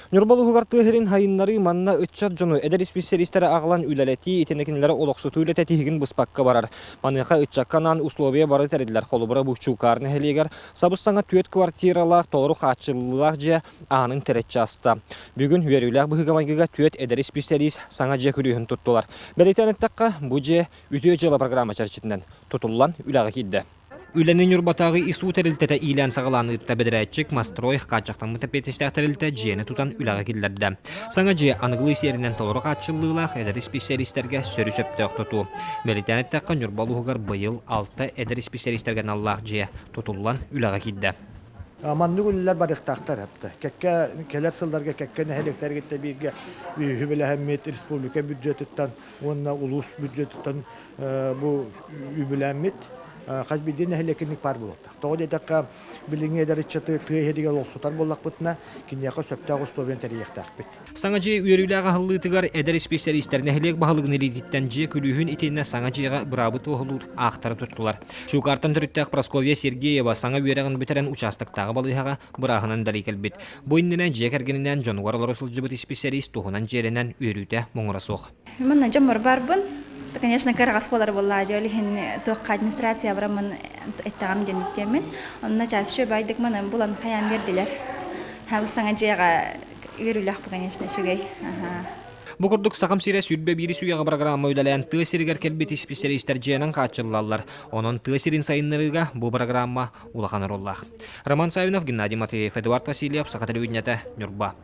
Нюрбалугар тыһырин хайыннары манна ытчат жону эдер специалисттері ағылан үлелети итенекинлері олоқсуту үлететихигин бұспаққа барар. Маныха ытчакканан условия бары тәреділер қолыбыра бұхчукарны хелегер сабыссаңа түйет квартиралақ толыру қатшылылақ же ағының тәретчі аста. Бүгін үйеріләқ бұхыгамайгыға түйет эдер специалист саңа же күлігін тұттылар. Бәлетәнеттаққа бұл же үтіе жылы программа чарчитінен тұтылан үләғі келді. Үленин юрбатағы ису тәрілтеті илән сағыланы ұтта бедірәтчік мастрой қачақтан мұтапетістәк тәрілті жені тұтан үләғі келдерді. Саңа же анығылы серінен толыры қатшылылақ әдір специалисттерге сөрі сөптіғ тұту. Бәлетәнеттаққа юрбалуғығар бұйыл 6 әдір специалисттерген Аллах же тұтылан үләғі келді. Манны күлләр барықтақтар әпті. Келер сылдарға кәккені әлектерге бірге үбілі әммет республика бюджетіттен, онына улус бюджетіттен бұл үбілі әммет қаз білден әлекінік бар болуды. Тоғы дедіққа біліңе дәрітчаты түйедіге олсутар болақ бұтына кенеқі сөптіғ ұстовен тәрияқтақ бет. Саңа же үйеріліға ғылытығар әдір специалисттеріне әлек бағылығын елететтен же күлігін етеніне саңа жеға бұрабыт оғылур ақтары тұттылар. Шуқартан түріттәқ Прасковья Сергеева саңа үйеріғын бітірен участықтағы балығыға бұрағынан дәлі кәлбет. Бойыннынан же кәргенінен жоңғаралар ұсылжыбыт специалист тұғынан жерінен үйеріуді мұңыра соқ. Мен жамыр барбын. Конечно, карагас болар болла жолы хин тоққа администрация барамын эттагам денеттемен. Онна часы байдык мен булан каян бердилер. Һәм саңа жега үйрүләк бу, конечно, шугай. Бұқырдық сақам сире сүрбе бири суяға программа өйдәлән тысиргер келбети специалисттер жиянан качыллалар. Onun тысирин сайынларыга бу программа улаханыр оллах. Роман Савинов, Геннадий Матвеев, Эдуард Васильев, Сақатыр Нюрба.